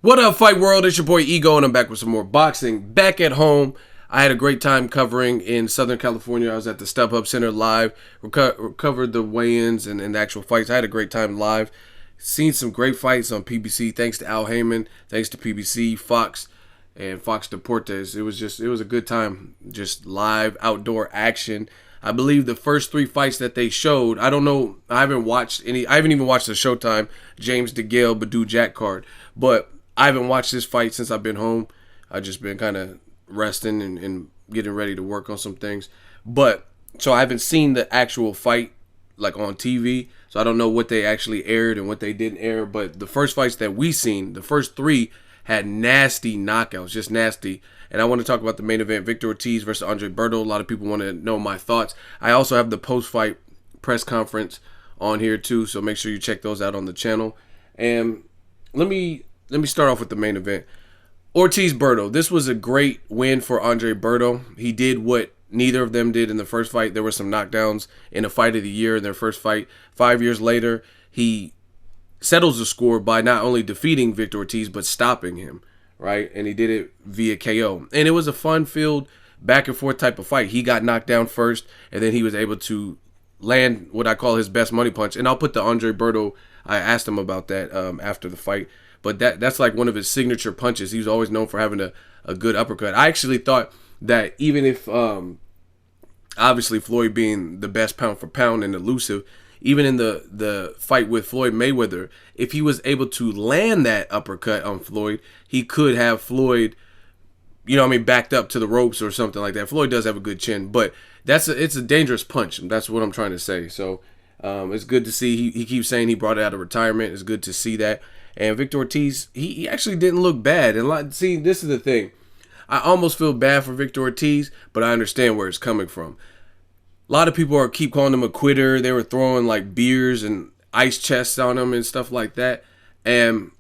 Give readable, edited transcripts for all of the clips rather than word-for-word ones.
What up, Fight World? It's your boy Ego, and I'm back with some more boxing. Back at home, I had a great time covering in Southern California. I was at the Stubhub Center live, covered the weigh-ins and the actual fights. I had a great time live. Seen some great fights on PBC. Thanks to Al Heyman, thanks to PBC, Fox, and Fox Deportes. It was a good time, just live outdoor action. I believe the first three fights that they showed, I don't know, I haven't watched any. I haven't even watched the Showtime James DeGale Badou Jack card, but I haven't watched this fight since I've been home. I've just been kind of resting and getting ready to work on some things. But, so I haven't seen the actual fight, like, on TV. So I don't know what they actually aired and what they didn't air. But the first fights that we seen, the first three, had nasty knockouts, just nasty. And I want to talk about the main event, Victor Ortiz versus Andre Berto. A lot of people want to know my thoughts. I also have the post-fight press conference on here too, so make sure you check those out on the channel. And let me start off with the main event. Ortiz Berto. This was a great win for Andre Berto. He did what neither of them did in the first fight. There were some knockdowns in a fight of the year in their first fight. 5 years later, he settles the score by not only defeating Victor Ortiz, but stopping him, right? And he did it via KO. And it was a fun-filled, back-and-forth type of fight. He got knocked down first, and then he was able to land what I call his best money punch. And I'll put the Andre Berto, I asked him about that after the fight. But that's like one of his signature punches. He's always known for having a good uppercut. I actually thought that even if, obviously Floyd being the best pound for pound and elusive, even in the fight with Floyd Mayweather, if he was able to land that uppercut on Floyd, he could have Floyd, backed up to the ropes or something like that. Floyd does have a good chin, but it's a dangerous punch. That's what I'm trying to say. So it's good to see. He keeps saying he brought it out of retirement. It's good to see that. And Victor Ortiz, he actually didn't look bad. And see, this is the thing. I almost feel bad for Victor Ortiz, but I understand where it's coming from. A lot of people keep calling him a quitter. They were throwing like beers and ice chests on him and stuff like that. And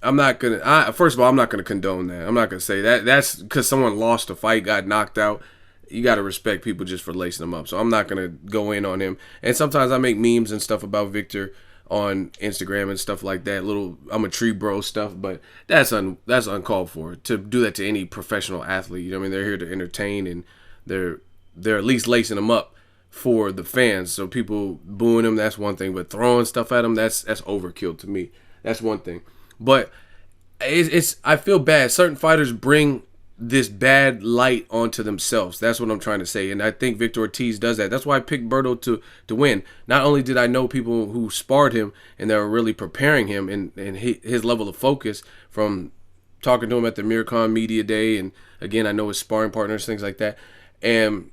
I'm not going to, first of all, I'm not going to condone that. I'm not going to say that. That's because someone lost a fight, got knocked out. You got to respect people just for lacing them up. So I'm not going to go in on him. And sometimes I make memes and stuff about Victor on Instagram and stuff like that, little I'm a tree bro stuff, but that's uncalled for to do that to any professional athlete. They're here to entertain, and they're at least lacing them up for the fans. So people booing him, that's one thing, but throwing stuff at him, that's overkill to me. That's one thing. But I feel bad. Certain fighters bring this bad light onto themselves. That's what I'm trying to say. And I think Victor Ortiz does that. That's why I picked Berto to win. Not only did I know people who sparred him and they were really preparing him and his level of focus from talking to him at the Miracon Media Day. And again, I know his sparring partners, things like that. And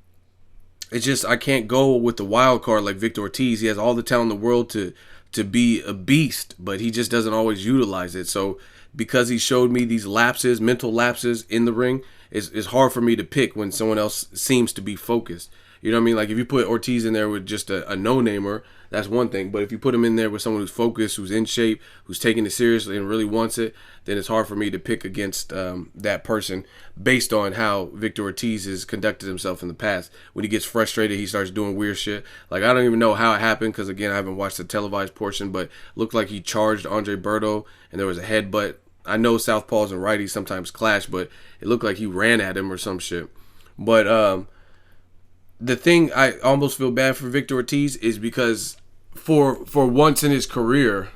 it's just, I can't go with the wild card like Victor Ortiz. He has all the talent in the world to be a beast, but he just doesn't always utilize it. So because he showed me these lapses, mental lapses in the ring, it's hard for me to pick when someone else seems to be focused. You know what I mean? Like if you put Ortiz in there with just a no-namer, that's one thing. But if you put him in there with someone who's focused, who's in shape, who's taking it seriously and really wants it, then it's hard for me to pick against that person based on how Victor Ortiz has conducted himself in the past. When he gets frustrated, he starts doing weird shit. Like I don't even know how it happened because, again, I haven't watched the televised portion, but it looked like he charged Andre Berto and there was a headbutt. I know southpaws and righties sometimes clash, but it looked like he ran at him or some shit. But the thing I almost feel bad for Victor Ortiz is because for once in his career,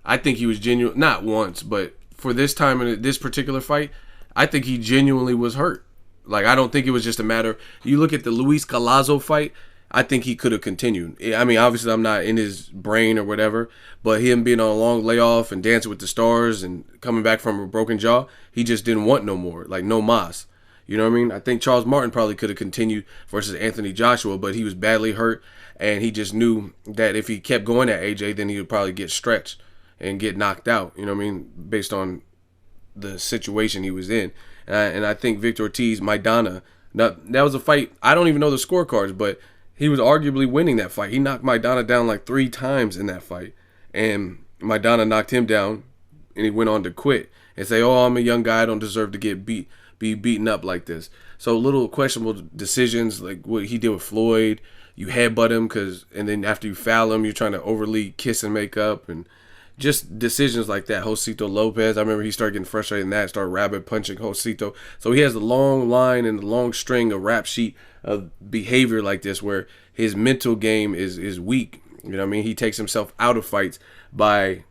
I think he was genuine. Not once, but for this time in this particular fight, I think he genuinely was hurt. Like I don't think it was just a matter. You look at the Luis Galazzo fight, I think he could have continued. I mean, obviously I'm not in his brain or whatever, but him being on a long layoff and Dancing with the Stars and coming back from a broken jaw, he just didn't want no more, like no mas. You know what I mean? I think Charles Martin probably could have continued versus Anthony Joshua, but he was badly hurt, and he just knew that if he kept going at AJ, then he would probably get stretched and get knocked out, you know what I mean, based on the situation he was in. And I think Victor Ortiz, Maidana, that was a fight, I don't even know the scorecards, but he was arguably winning that fight. He knocked Maidana down like 3 times in that fight. And Maidana knocked him down, and he went on to quit and say, oh, I'm a young guy. I don't deserve to be beaten up like this. So little questionable decisions like what he did with Floyd. You headbutt him and then after you foul him, you're trying to overly kiss and make up. And just decisions like that. Josito Lopez, I remember he started getting frustrated in that, started rabbit punching Josito. So he has a long line and a long string, a rap sheet of behavior like this where his mental game is weak. You know what I mean? He takes himself out of fights by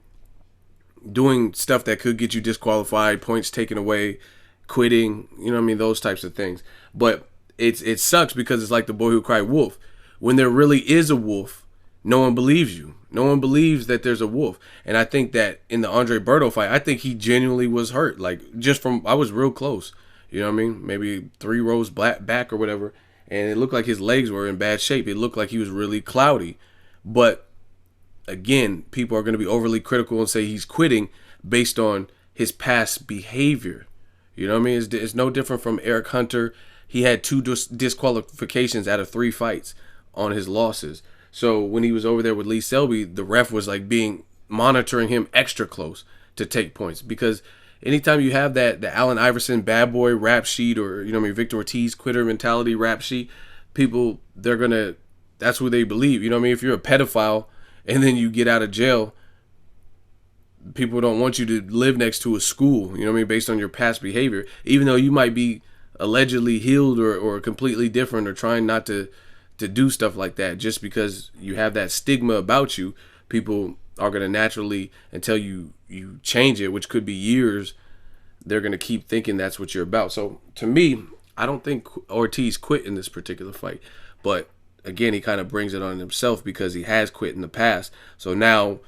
doing stuff that could get you disqualified, points taken away, quitting, you know what I mean, those types of things. But it sucks because it's like the boy who cried wolf. When there really is a wolf, no one believes you. No one believes that there's a wolf. And I think that in the Andre Berto fight, I think he genuinely was hurt. Like, just from, I was real close. You know what I mean? Maybe 3 rows back or whatever. And it looked like his legs were in bad shape. It looked like he was really cloudy. But again, people are going to be overly critical and say he's quitting based on his past behavior. You know what I mean? It's no different from Eric Hunter. He had 2 disqualifications out of 3 fights on his losses. So when he was over there with Lee Selby, the ref was like monitoring him extra close to take points, because anytime you have the Allen Iverson bad boy rap sheet, or, you know what I mean, Victor Ortiz quitter mentality rap sheet, people, that's who they believe. You know what I mean? If you're a pedophile and then you get out of jail, people don't want you to live next to a school, you know what I mean, based on your past behavior, even though you might be allegedly healed or completely different, or trying not to do stuff like that. Just because you have that stigma about you, people are going to naturally, until you change it, which could be years, they're going to keep thinking that's what you're about. So to me, I don't think Ortiz quit in this particular fight. But again, he kind of brings it on himself because he has quit in the past. So now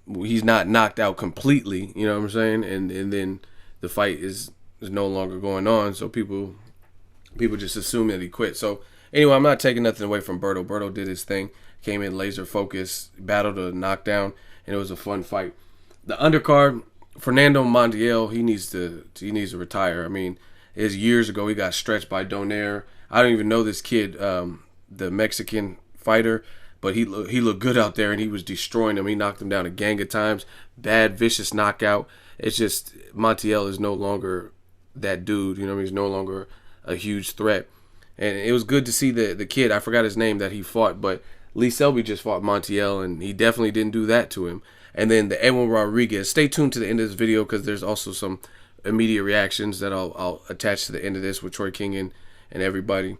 he's not knocked out completely, you know what I'm saying? And then the fight is no longer going on. So people just assume that he quit. So anyway, I'm not taking nothing away from Berto. Berto did his thing, came in laser focused, battled a knockdown, and it was a fun fight. The undercard, Fernando Montiel, he needs to retire. I mean, it was years ago he got stretched by Donaire. I don't even know this kid, the Mexican fighter, but he looked good out there, and he was destroying him. He knocked him down a gang of times. Bad, vicious knockout. It's just Montiel is no longer that dude. You know, he's no longer a huge threat. And it was good to see the kid, I forgot his name, that he fought, but Lee Selby just fought Montiel, and he definitely didn't do that to him. And then the Edwin Rodriguez, stay tuned to the end of this video, because there's also some immediate reactions that I'll attach to the end of this with Troy King and everybody.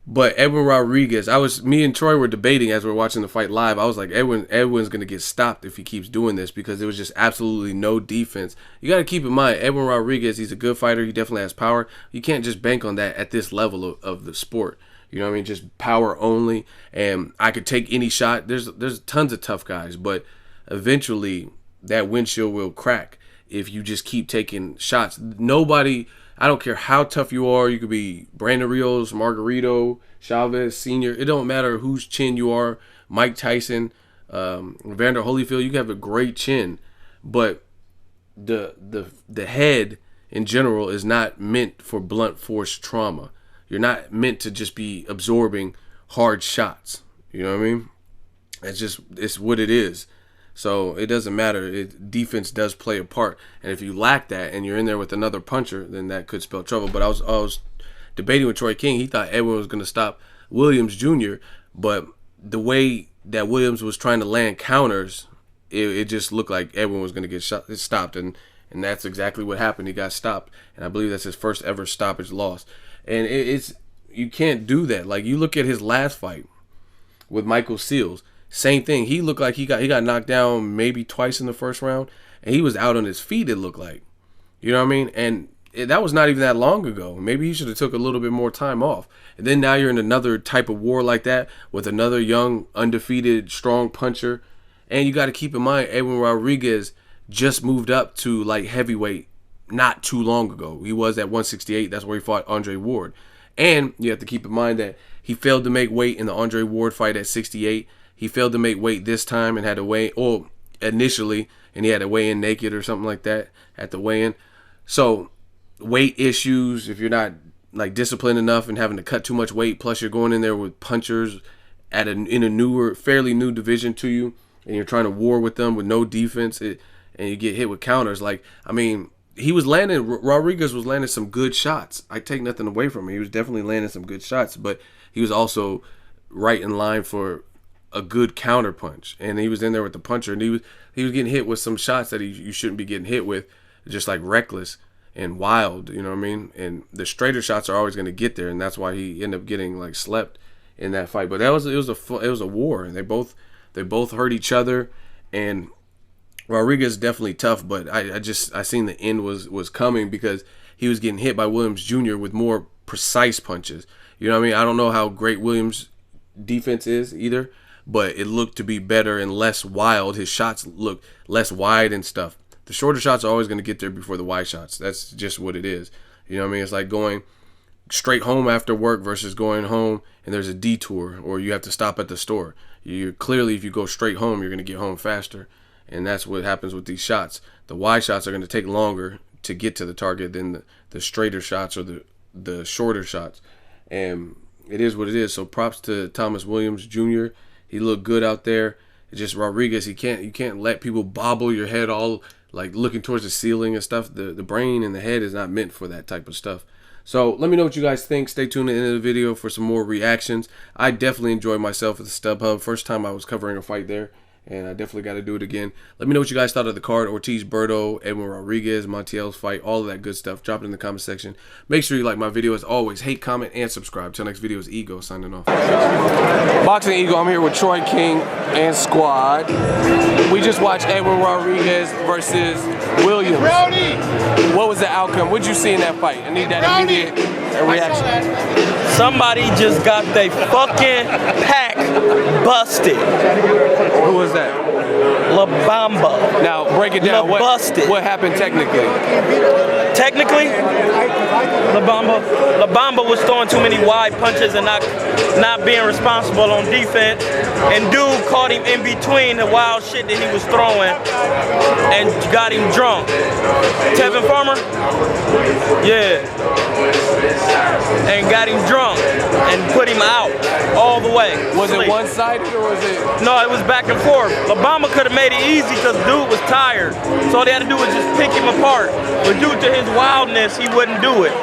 But Edwin Rodriguez, me and Troy were debating as we were watching the fight live. I was like, Edwin's going to get stopped if he keeps doing this, because there was just absolutely no defense. You got to keep in mind, Edwin Rodriguez, he's a good fighter. He definitely has power. You can't just bank on that at this level of the sport. You know what I mean? Just power only. And I could take any shot. There's tons of tough guys, but eventually that windshield will crack if you just keep taking shots. Nobody, I don't care how tough you are. You could be Brandon Rios, Margarito, Chavez Sr. It don't matter whose chin you are. Mike Tyson, Vander Holyfield, you can have a great chin, but the head in general is not meant for blunt force trauma. You're not meant to just be absorbing hard shots. You know what I mean? It's what it is. So it doesn't matter. Defense does play a part, and if you lack that and you're in there with another puncher, then that could spell trouble. But I was debating with Troy King. He thought Edwin was going to stop Williams Jr., but the way that Williams was trying to land counters, it just looked like Edwin was going to get stopped, and that's exactly what happened. He got stopped, and I believe that's his first ever stoppage loss. And you can't do that. Like, you look at his last fight with Michael Seals. Same thing. He looked like he got knocked down maybe twice in the first round, and he was out on his feet, it looked like. You know what I mean? And that was not even that long ago. Maybe he should have took a little bit more time off. And then now you're in another type of war like that with another young, undefeated, strong puncher. And you got to keep in mind, Edwin Rodriguez just moved up to like heavyweight not too long ago. He was at 168. That's where he fought Andre Ward. And you have to keep in mind that he failed to make weight in the Andre Ward fight at 68. He failed to make weight this time and had to weigh, initially, and he had to weigh in naked or something like that at the weigh-in. So weight issues, if you're not like disciplined enough and having to cut too much weight, plus you're going in there with punchers in a fairly new division to you, and you're trying to war with them with no defense, and you get hit with counters. Like, I mean, Rodriguez was landing some good shots. I take nothing away from him. He was definitely landing some good shots, but he was also right in line for a good counter punch, and he was in there with the puncher, and he was getting hit with some shots that you shouldn't be getting hit with, just like reckless and wild, you know what I mean? And the straighter shots are always going to get there, and that's why he ended up getting like slept in that fight. But it was a war, and they both hurt each other, and Rodriguez definitely tough, but I seen the end was coming because he was getting hit by Williams Jr. with more precise punches. You know what I mean? I don't know how great Williams' defense is either, but it looked to be better and less wild. His shots look less wide and stuff. The shorter shots are always going to get there before the wide shots. That's just what it is. You know what I mean? It's like going straight home after work versus going home and there's a detour or you have to stop at the store. Clearly, if you go straight home, you're going to get home faster. And that's what happens with these shots. The wide shots are going to take longer to get to the target than the straighter shots or the shorter shots. And it is what it is. So props to Thomas Williams Jr. He looked good out there. It's just Rodriguez, you can't let people bobble your head all like looking towards the ceiling and stuff. The brain and the head is not meant for that type of stuff. So let me know what you guys think. Stay tuned to the end of the video for some more reactions. I definitely enjoyed myself at the Stubhub. First time I was covering a fight there, and I definitely got to do it again. Let me know what you guys thought of the card. Ortiz, Berto, Edwin Rodriguez, Montiel's fight, all of that good stuff. Drop it in the comment section. Make sure you like my video as always. Hate, comment, and subscribe. Till next video is Ego signing off. Boxing Ego, I'm here with Troy King and squad. We just watched Edwin Rodriguez versus Williams. What was the outcome? What did you see in that fight? I need that immediate reaction. Somebody just got their fucking pack busted. Who was that? La Bamba. Now break it down. What happened technically? Technically, La Bamba was throwing too many wide punches and not being responsible on defense. And dude caught him in between the wild shit that he was throwing and got him drunk. Tevin Farmer? Yeah. And got him drunk and put him out all the way. Was it one-sided or was it? No, it was back and forth. La Bamba could have made it easy because dude was tired. So all they had to do was just pick him apart. But due to his wildness, he wouldn't do it.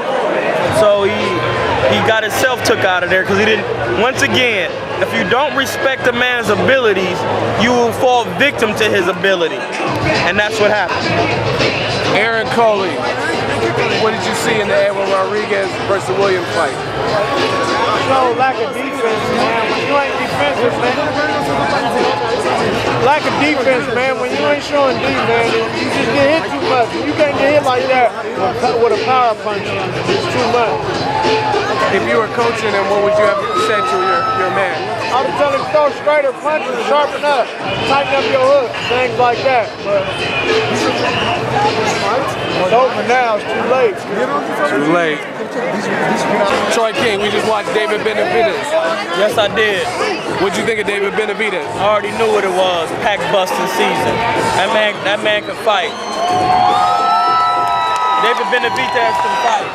So he got himself took out of there because he didn't. Once again, if you don't respect a man's abilities, you will fall victim to his ability. And that's what happened. Aaron Coley, what did you see in the Edwin Rodriguez versus Williams fight? No lack of defense, man. When you ain't defensive, man. Lack of defense, man. When you ain't showing D, man, you just get hit too much. You can't get hit like that with a power punch. It's too much. If you were coaching him, what would you have said to your man? I would tell him to throw straighter punches, sharpen up, tighten up your hook, things like that. But it's over now. It's too late. Too late. Troy King, we just watched David Benavidez. Yes, I did. What'd you think of David Benavidez? I already knew what it was. Pack busting season. That man can fight. David Benavidez can fight.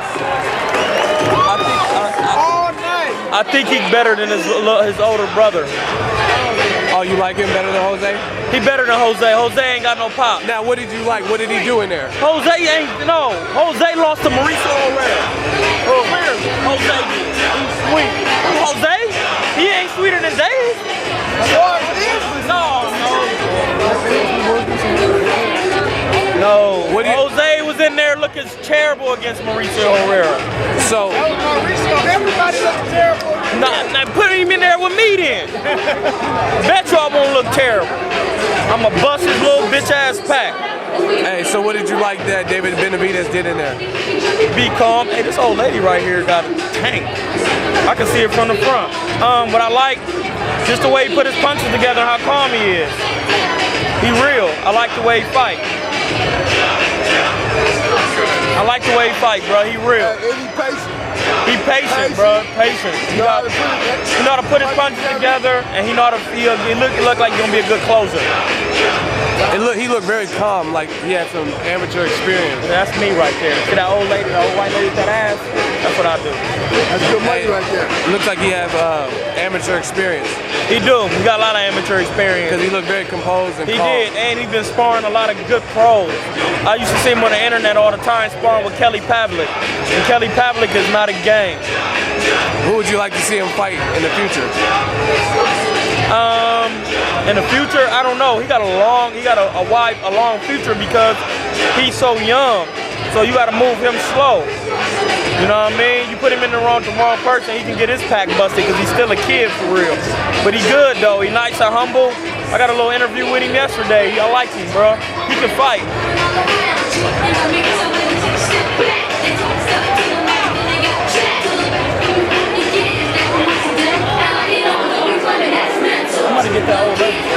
I think he's better than his older brother. Oh, you like him better than Jose? He better than Jose. Jose ain't got no pop. Now, what did you like? What did he do in there? Jose lost to Mauricio Herrera. Jose did. He's sweet. Jose? He ain't sweeter than Dave. No. Jose was in there looking terrible against Mauricio Herrera. So Everybody looks terrible. Nah, put him in there with me then. Bet you I won't look terrible. I'ma bust his little bitch ass pack. Hey, so what did you like that David Benavidez did in there? Be calm. Hey, this old lady right here got a tank. I can see it from the front. What I like, just the way he put his punches together and how calm he is. He real. I like the way he fight. I like the way he fight, bro. He real. He patient, bro. Patient. He know how to put his punches together, and he know how to feel. He look like he's gonna be a good closer. He looked very calm, like he had some amateur experience. That's me right there. See that old lady, that old white lady with that ass? That's what I do. That's good money right there. Looks like he has amateur experience. He do. He got a lot of amateur experience. Because he looked very composed and calm. He did, and he's been sparring a lot of good pros. I used to see him on the internet all the time sparring with Kelly Pavlik. And Kelly Pavlik is not a game. Who would you like to see him fight in the future? In the future, I don't know. He got a long future because he's so young. So you got to move him slow. You know what I mean? You put him in the wrong person, he can get his pack busted because he's still a kid for real. But he good though. He nice and humble. I got a little interview with him yesterday. I like him, bro. He can fight. I'm about to get that old lady.